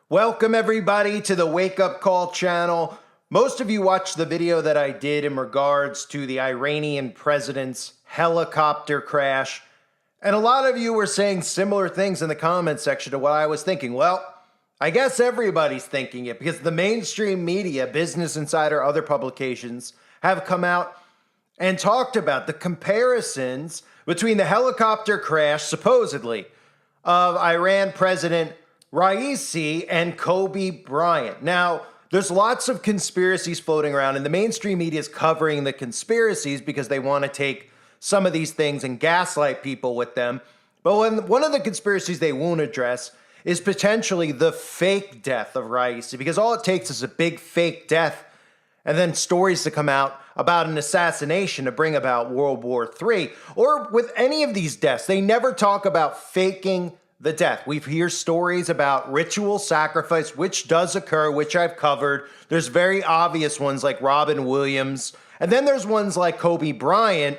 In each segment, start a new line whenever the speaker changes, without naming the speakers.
Welcome everybody to the Wake Up Call channel. Most of you watched the video that I did in regards to the Iranian president's helicopter crash. And a lot of you were saying similar things in the comment section to what I was thinking. Well, I guess everybody's thinking it because the mainstream media, Business Insider, other publications have come out and talked about the comparisons between the helicopter crash, supposedly, of Iran President Raisi and Kobe Bryant. Now, there's lots of conspiracies floating around, and the mainstream media is covering the conspiracies because they want to take some of these things and gaslight people with them. But one of the conspiracies they won't address is potentially the fake death of Raisi, because all it takes is a big fake death and then stories to come out about an assassination to bring about World War III. Or with any of these deaths, they never talk about faking the death. We hear stories about ritual sacrifice, which does occur, which I've covered. There's very obvious ones like Robin Williams. And then there's ones like Kobe Bryant,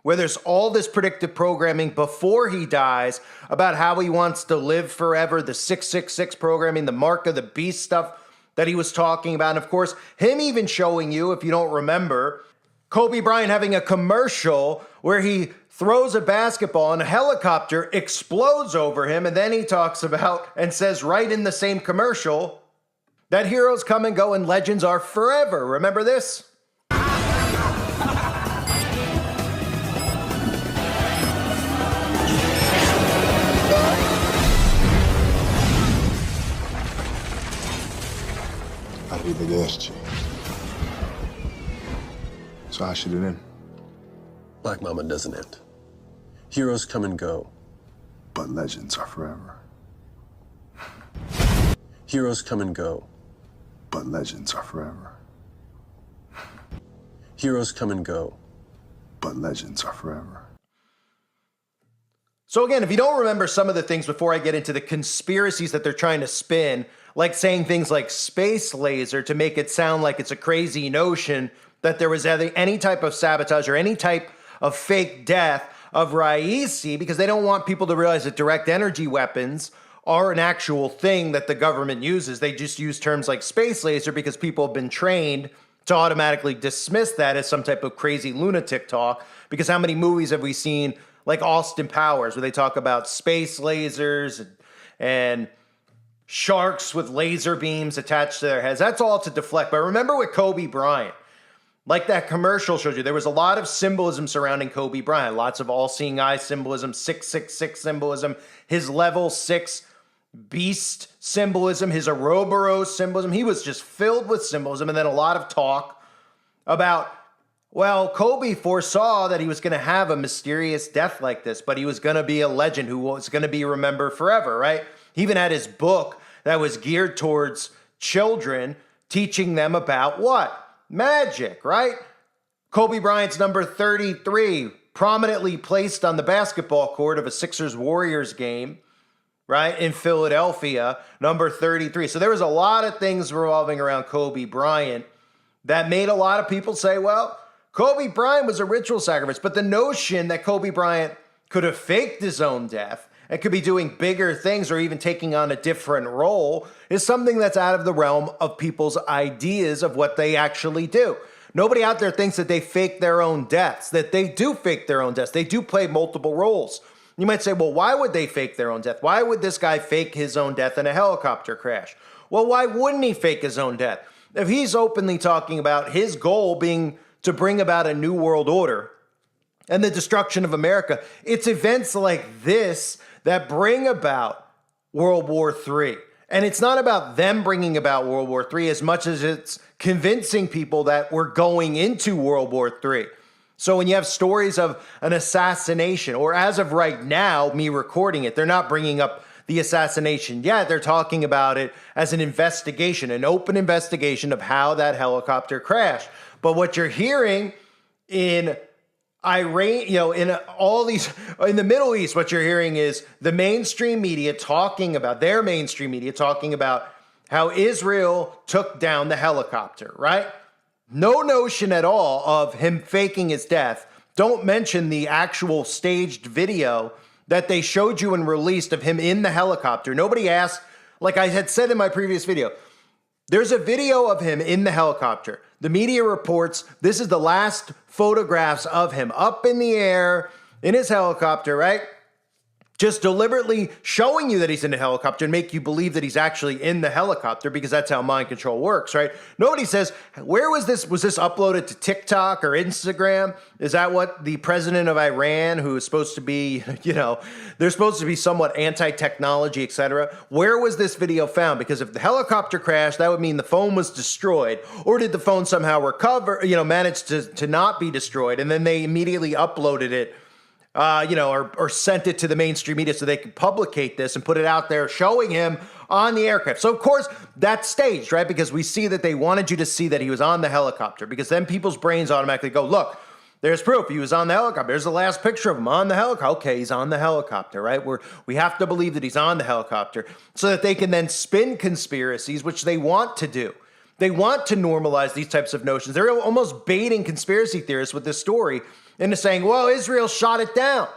where there's all this predictive programming before he dies about how he wants to live forever, the 666 programming, the mark of the beast stuff that he was talking about. And of course, him even showing you, if you don't remember, Kobe Bryant having a commercial where he throws a basketball and a helicopter explodes over him. And then he talks about and says right in the same commercial that heroes come and go and legends are forever. Remember this?
I guess. So how should it end?
Black Mama doesn't end. Heroes come and go.
But legends are forever.
Heroes come and go.
But legends are forever.
Heroes come and go.
But legends are forever.
So again, if you don't remember some of the things before I get into the conspiracies that they're trying to spin, like saying things like space laser to make it sound like it's a crazy notion that there was any type of sabotage or any type of fake death of Raisi, because they don't want people to realize that direct energy weapons are an actual thing that the government uses. They just use terms like space laser because people have been trained to automatically dismiss that as some type of crazy lunatic talk. Because how many movies have we seen like Austin Powers where they talk about space lasers and sharks with laser beams attached to their heads? That's all to deflect. But remember with Kobe Bryant, like that commercial showed you, there was a lot of symbolism surrounding Kobe Bryant. Lots of all-seeing eye symbolism, 666 symbolism, his level 6 beast symbolism, his Ouroboros symbolism. He was just filled with symbolism. And then a lot of talk about, well, Kobe foresaw that he was going to have a mysterious death like this, but he was going to be a legend who was going to be remembered forever, right? He even had his book that was geared towards children, teaching them about what? Magic, right? Kobe Bryant's number 33, prominently placed on the basketball court of a Sixers-Warriors game, right, in Philadelphia, number 33. So there was a lot of things revolving around Kobe Bryant that made a lot of people say, well, Kobe Bryant was a ritual sacrifice. But the notion that Kobe Bryant could have faked his own death and could be doing bigger things or even taking on a different role is something that's out of the realm of people's ideas of what they actually do. Nobody out there thinks that they fake their own deaths, that they do fake their own deaths. They do play multiple roles. You might say, well, why would they fake their own death? Why would this guy fake his own death in a helicopter crash? Well, why wouldn't he fake his own death? If he's openly talking about his goal being to bring about a new world order and the destruction of America, it's events like this that bring about World War III. And it's not about them bringing about World War III as much as it's convincing people that we're going into World War III. So when you have stories of an assassination, or as of right now, me recording it, they're not bringing up the assassination yet. They're talking about it as an investigation, an open investigation of how that helicopter crashed. But what you're hearing in Iran, in all these, in the Middle East, what you're hearing is the mainstream media talking about, their mainstream media talking about how Israel took down the helicopter, right? No notion at all of him faking his death. Don't mention the actual staged video that they showed you and released of him in the helicopter. Nobody asked, Like I had said in my previous video, there's a video of him in the helicopter. The media reports this is the last photographs of him up in the air in his helicopter, right? Just deliberately showing you that he's in the helicopter and make you believe that he's actually in the helicopter, because that's how mind control works, right? Nobody says, where was this? Was this uploaded to TikTok or Instagram? Is that what the president of Iran, who is supposed to be, they're supposed to be somewhat anti-technology, etc. Where was this video found? Because if the helicopter crashed, that would mean the phone was destroyed. Or did the phone somehow recover, manage to not be destroyed? And then they immediately uploaded it, or sent it to the mainstream media so they could publicate this and put it out there showing him on the aircraft. So, of course, that's staged, right? Because we see that they wanted you to see that he was on the helicopter, because then people's brains automatically go, look, there's proof he was on the helicopter. There's the last picture of him on the helicopter. Okay, he's on the helicopter, right? We have to believe that he's on the helicopter so that they can then spin conspiracies, which they want to do. They want to normalize these types of notions. They're almost baiting conspiracy theorists with this story into saying, well, Israel shot it down,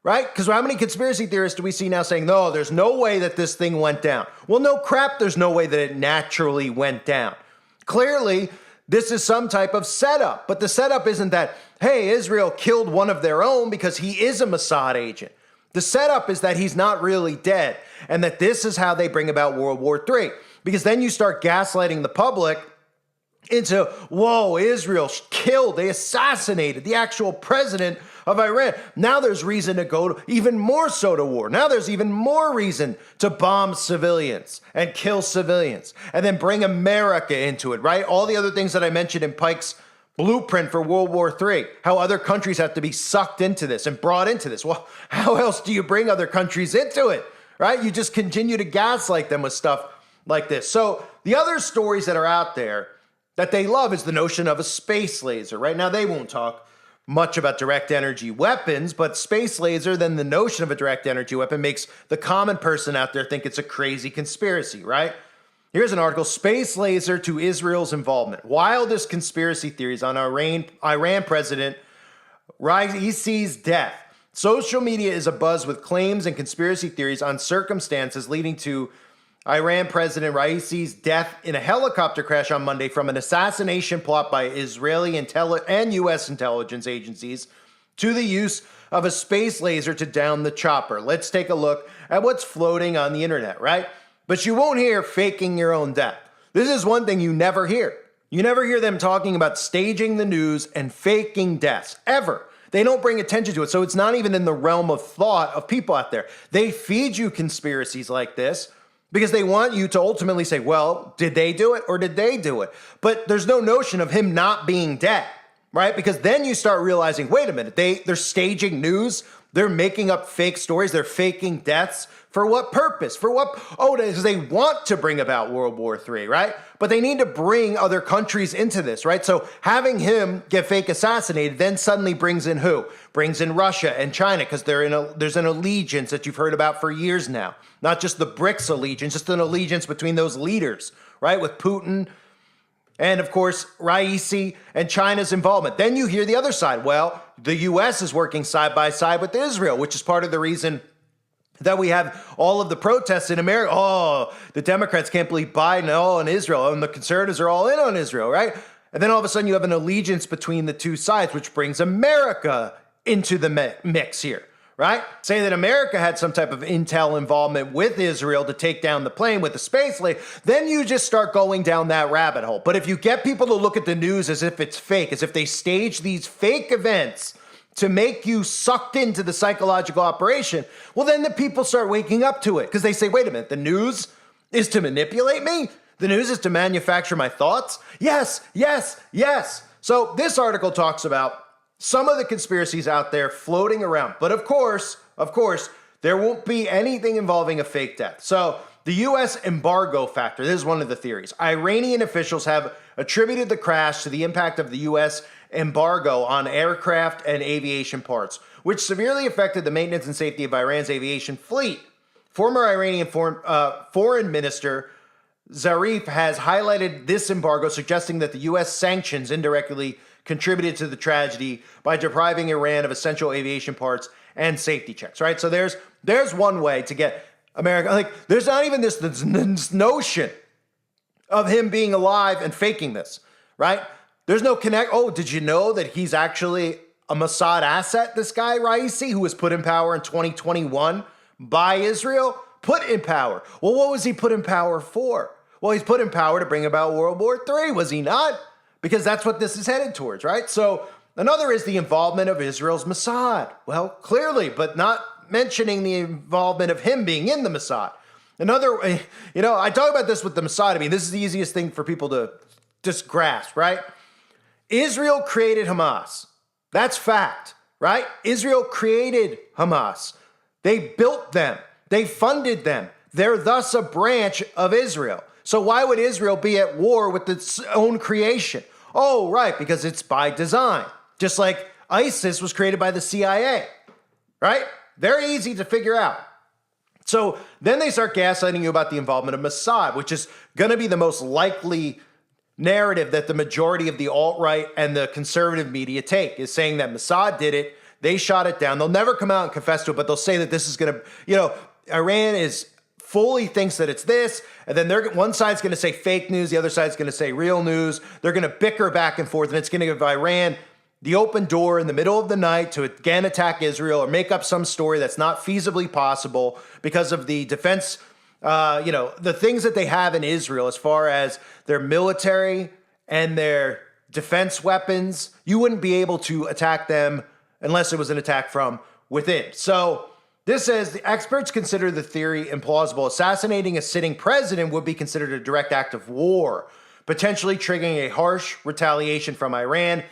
right? Because how many conspiracy theorists do we see now saying, no, there's no way that this thing went down? Well, no crap, there's no way that it naturally went down. Clearly, this is some type of setup. But the setup isn't that, hey, Israel killed one of their own because he is a Mossad agent. The setup is that he's not really dead, and that this is how they bring about World War III. Because then you start gaslighting the public into, whoa, Israel killed, they assassinated the actual president of Iran. Now there's reason to go even more so to war. Now there's even more reason to bomb civilians and kill civilians and then bring America into it, right? All the other things that I mentioned in Pike's blueprint for World War III, how other countries have to be sucked into this and brought into this. Well, how else do you bring other countries into it, right? You just continue to gaslight them with stuff like this. So the other stories that are out there that they love is the notion of a space laser. Right now, they won't talk much about direct energy weapons, but space laser, then the notion of a direct energy weapon makes the common person out there think it's a crazy conspiracy, right? Here's an article, Space Laser to Israel's Involvement. Wildest conspiracy theories on Iran president Raisi's death. Social media is abuzz with claims and conspiracy theories on circumstances leading to Iran President Raisi's death in a helicopter crash on Monday from an assassination plot by Israeli and U.S. intelligence agencies to the use of a space laser to down the chopper. Let's take a look at what's floating on the internet, right? But you won't hear faking your own death. This is one thing you never hear. You never hear them talking about staging the news and faking deaths, ever. They don't bring attention to it, so it's not even in the realm of thought of people out there. They feed you conspiracies like this because they want you to ultimately say, well, did they do it or did they do it? But there's no notion of him not being dead, right? Because then you start realizing, wait a minute, they're staging news. They're making up fake stories. They're faking deaths. For what purpose? For what? Oh, because they want to bring about World War III, right? But they need to bring other countries into this, right? So having him get fake assassinated then suddenly brings in who? Brings in Russia and China, because there's an allegiance that you've heard about for years now. Not just the BRICS allegiance, just an allegiance between those leaders, right? With Putin and, of course, Raisi and China's involvement. Then you hear the other side. Well, the U.S. is working side by side with Israel, which is part of the reason that we have all of the protests in America. Oh, the Democrats can't believe Biden, and Israel, and the conservatives are all in on Israel, right? And then all of a sudden you have an allegiance between the two sides, which brings America into the mix here, right? Say that America had some type of intel involvement with Israel to take down the plane with the space laser, then you just start going down that rabbit hole. But if you get people to look at the news as if it's fake, as if they stage these fake events to make you sucked into the psychological operation, well, then the people start waking up to it because they say, wait a minute, the news is to manipulate me? The news is to manufacture my thoughts? Yes, yes, yes. So this article talks about some of the conspiracies out there floating around. But of course, there won't be anything involving a fake death. So the U.S. embargo factor, this is one of the theories. Iranian officials have attributed the crash to the impact of the U.S. embargo on aircraft and aviation parts, which severely affected the maintenance and safety of Iran's aviation fleet. Former Iranian foreign minister Zarif has highlighted this embargo, suggesting that the U.S. sanctions indirectly contributed to the tragedy by depriving Iran of essential aviation parts and safety checks, right? So there's one way to get America. Like, there's not even this notion of him being alive and faking this, right? There's no connect. Oh, did you know that he's actually a Mossad asset, this guy, Raisi, who was put in power in 2021 by Israel? Put in power. Well, what was he put in power for? Well, he's put in power to bring about World War III, was he not? Because that's what this is headed towards, right? So another is the involvement of Israel's Mossad. Well, clearly, but not mentioning the involvement of him being in the Mossad. Another, I talk about this with the Mossad. I mean, this is the easiest thing for people to just grasp, right? Israel created Hamas. That's fact, right? Israel created Hamas. They built them. They funded them. They're thus a branch of Israel. So why would Israel be at war with its own creation? Oh, right, because it's by design. Just like ISIS was created by the CIA, right? Very easy to figure out. So then they start gaslighting you about the involvement of Mossad, which is going to be the most likely narrative that the majority of the alt-right and the conservative media take, is saying that Mossad did it, they shot it down. They'll never come out and confess to it, but they'll say that this is going to, Iran is fully thinks that it's this, and then one side's going to say fake news, the other side's going to say real news. They're going to bicker back and forth, and it's going to give Iran the open door in the middle of the night to again attack Israel or make up some story that's not feasibly possible because of the defense, the things that they have in Israel as far as their military and their defense weapons. You wouldn't be able to attack them unless it was an attack from within. So this says the experts consider the theory implausible. Assassinating a sitting president would be considered a direct act of war, potentially triggering a harsh retaliation from Iran.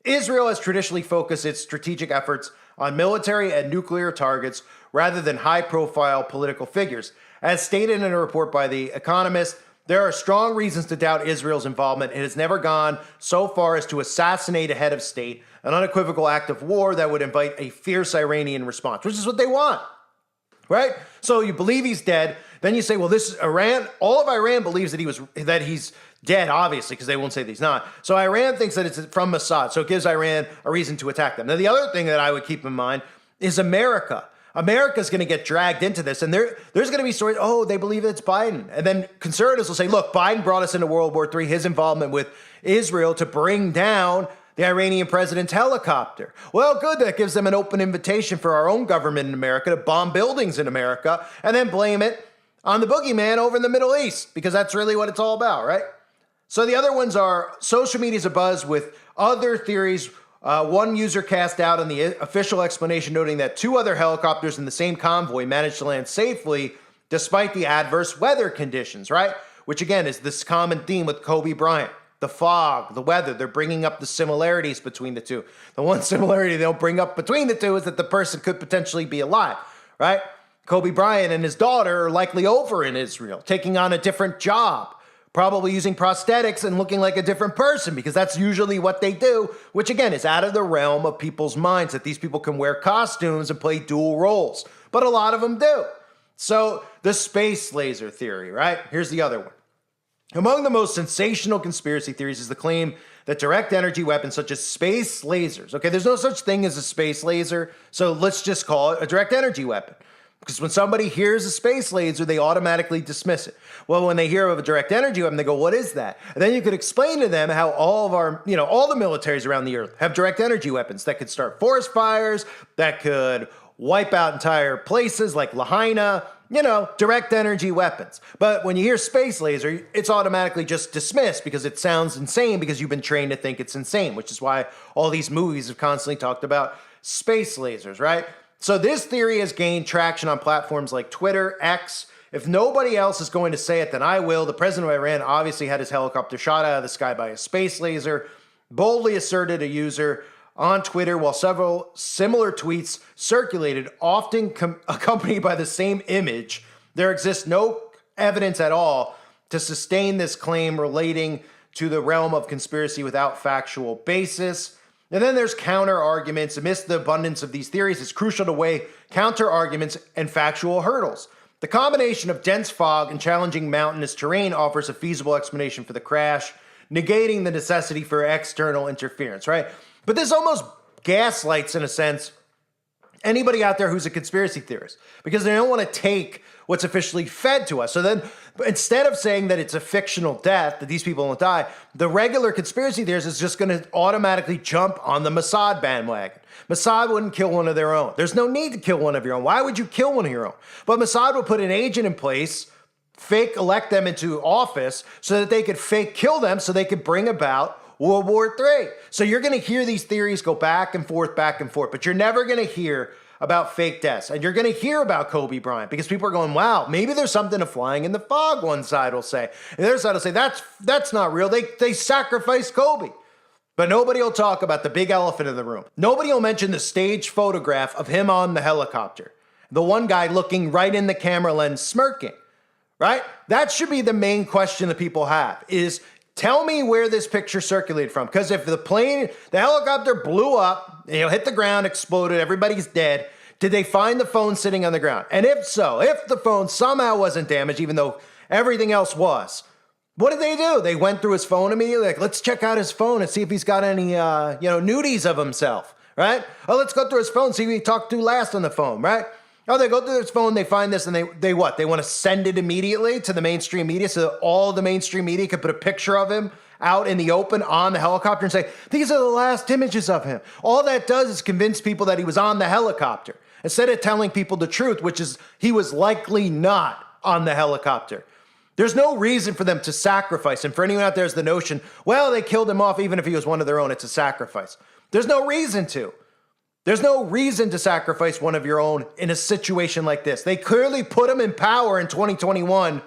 Israel has traditionally focused its strategic efforts on military and nuclear targets rather than high-profile political figures. As stated in a report by The Economist, there are strong reasons to doubt Israel's involvement. It has never gone so far as to assassinate a head of state, an unequivocal act of war that would invite a fierce Iranian response, which is what they want, right? So you believe he's dead. Then you say, well, this is Iran. All of Iran believes that he's dead, obviously, because they won't say that he's not. So Iran thinks that it's from Mossad. So it gives Iran a reason to attack them. Now, the other thing that I would keep in mind is America. America's going to get dragged into this. And there's going to be stories, oh, they believe it's Biden. And then conservatives will say, look, Biden brought us into World War III, his involvement with Israel to bring down the Iranian president's helicopter. Well, good. That gives them an open invitation for our own government in America to bomb buildings in America and then blame it on the boogeyman over in the Middle East, because that's really what it's all about, right? So the other ones are social media's abuzz with other theories. One user cast out on the official explanation, noting that 2 other helicopters in the same convoy managed to land safely despite the adverse weather conditions, right? Which again is this common theme with Kobe Bryant. The fog, the weather, they're bringing up the similarities between the two. The one similarity they don't bring up between the two is that the person could potentially be alive, right? Kobe Bryant and his daughter are likely over in Israel, taking on a different job, probably using prosthetics and looking like a different person, because that's usually what they do, which again is out of the realm of people's minds, that these people can wear costumes and play dual roles. But a lot of them do. So the space laser theory, right? Here's the other one. Among the most sensational conspiracy theories is the claim that direct energy weapons such as space lasers, okay, there's no such thing as a space laser, so let's just call it a direct energy weapon. Because when somebody hears a space laser, they automatically dismiss it. Well, when they hear of a direct energy weapon, they go, what is that? And then you could explain to them how all of our, all the militaries around the earth have direct energy weapons that could start forest fires, that could wipe out entire places like Lahaina, direct energy weapons. But when you hear space laser, it's automatically just dismissed because it sounds insane, because you've been trained to think it's insane, which is why all these movies have constantly talked about space lasers, right? So this theory has gained traction on platforms like Twitter, X. If nobody else is going to say it, then I will. The president of Iran obviously had his helicopter shot out of the sky by a space laser, boldly asserted a user on Twitter, while several similar tweets circulated, often accompanied by the same image. There exists no evidence at all to sustain this claim relating to the realm of conspiracy without factual basis. And then there's counter arguments. Amidst the abundance of these theories, it's crucial to weigh counter arguments and factual hurdles. The combination of dense fog and challenging mountainous terrain offers a feasible explanation for the crash, negating the necessity for external interference, right? But this almost gaslights, in a sense, anybody out there who's a conspiracy theorist, because they don't want to take what's officially fed to us. So then instead of saying that it's a fictional death, that these people won't die, the regular conspiracy theorist is just going to automatically jump on the Mossad bandwagon. Mossad wouldn't kill one of their own. There's no need to kill one of your own. Why would you kill one of your own? But Mossad would put an agent in place, fake elect them into office so that they could fake kill them so they could bring about World War III. So you're going to hear these theories go back and forth, but you're never going to hear about fake deaths. And you're going to hear about Kobe Bryant because people are going, wow, maybe there's something to flying in the fog, one side will say. And the other side will say, that's not real. They sacrificed Kobe. But nobody will talk about the big elephant in the room. Nobody will mention the staged photograph of him on the helicopter. The one guy looking right in the camera lens smirking, right? That should be the main question that people have is, tell me where this picture circulated from. Because if the helicopter blew up, hit the ground, exploded, everybody's dead, did they find the phone sitting on the ground? And if so, if the phone somehow wasn't damaged, even though everything else was, what did they do? They went through his phone immediately, like, let's check out his phone and see if he's got any, nudies of himself, right? Oh, let's go through his phone, see who he talked to last on the phone, right? Oh, they go through his phone, they find this, and they what? They want to send it immediately to the mainstream media so that all the mainstream media could put a picture of him out in the open on the helicopter and say, these are the last images of him. All that does is convince people that he was on the helicopter instead of telling people the truth, which is he was likely not on the helicopter. There's no reason for them to sacrifice him. For anyone out there is the notion, well, they killed him off even if he was one of their own. It's a sacrifice. There's no reason to. There's no reason to sacrifice one of your own in a situation like this. They clearly put him in power in 2021,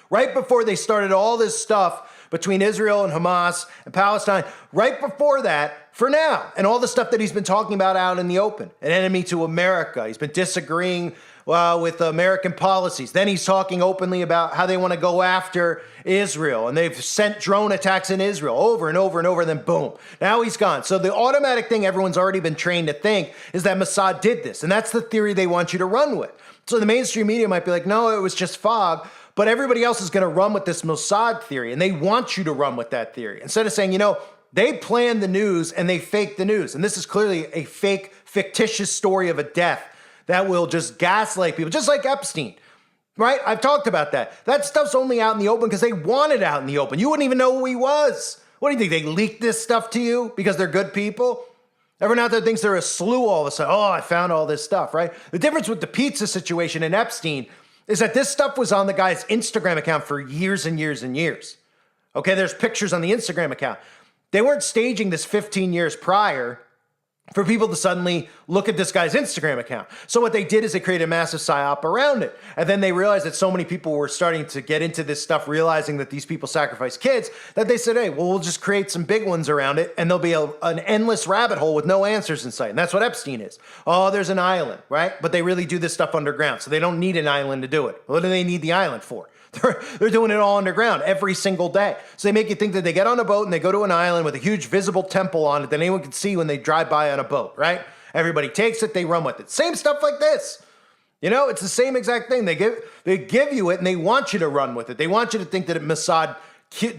right before they started all this stuff between Israel and Hamas and Palestine, right before that, for now, and all the stuff that he's been talking about out in the open, an enemy to America. He's been disagreeing with American policies. Then he's talking openly about how they want to go after Israel, and they've sent drone attacks in Israel over and over and over, and then boom, now he's gone. So the automatic thing everyone's already been trained to think is that Mossad did this, and that's the theory they want you to run with. So the mainstream media might be like, no, it was just fog, but everybody else is going to run with this Mossad theory, and they want you to run with that theory. Instead of saying, they planned the news and they faked the news, and this is clearly a fake, fictitious story of a death that will just gaslight people, just like Epstein, right? I've talked about that. That stuff's only out in the open because they want it out in the open. You wouldn't even know who he was. What do you think? They leaked this stuff to you because they're good people? Everyone out there thinks they're a slew all of a sudden. Oh, I found all this stuff, right? The difference with the pizza situation and Epstein is that this stuff was on the guy's Instagram account for years and years and years. Okay, there's pictures on the Instagram account. They weren't staging this 15 years prior for people to suddenly look at this guy's Instagram account. So what they did is they created a massive psyop around it. And then they realized that so many people were starting to get into this stuff, realizing that these people sacrifice kids, that they said, hey, well, we'll just create some big ones around it, and there'll be an endless rabbit hole with no answers in sight. And that's what Epstein is. Oh, there's an island, right? But they really do this stuff underground, so they don't need an island to do it. What do they need the island for? They're doing it all underground every single day. So they make you think that they get on a boat and they go to an island with a huge visible temple on it that anyone can see when they drive by on a boat, right? Everybody takes it, they run with it. Same stuff like this. It's the same exact thing. They give you it and they want you to run with it. They want you to think that Mossad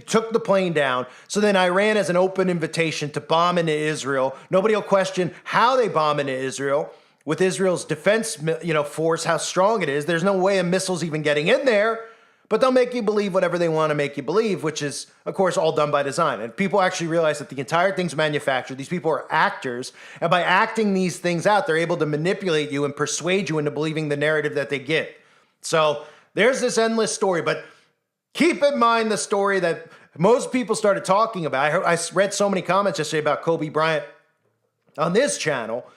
took the plane down. So then Iran has an open invitation to bomb into Israel. Nobody will question how they bomb into Israel. With Israel's defense, force, how strong it is. There's no way a missile's even getting in there. But they'll make you believe whatever they want to make you believe, which is, of course, all done by design. And people actually realize that the entire thing's manufactured. These people are actors. And by acting these things out, they're able to manipulate you and persuade you into believing the narrative that they give. So there's this endless story. But keep in mind the story that most people started talking about. I read so many comments yesterday about Kobe Bryant on this channel.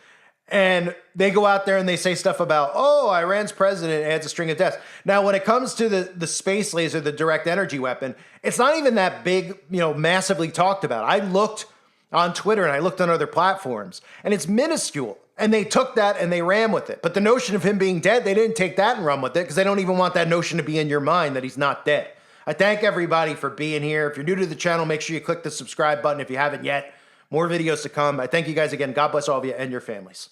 And they go out there and they say stuff about, oh, Iran's president adds a string of deaths. Now, when it comes to the space laser, the direct energy weapon, it's not even that big, massively talked about. I looked on Twitter and I looked on other platforms, and it's minuscule. And they took that and they ran with it. But the notion of him being dead, they didn't take that and run with it because they don't even want that notion to be in your mind that he's not dead. I thank everybody for being here. If you're new to the channel, make sure you click the subscribe button if you haven't yet. More videos to come. I thank you guys again. God bless all of you and your families.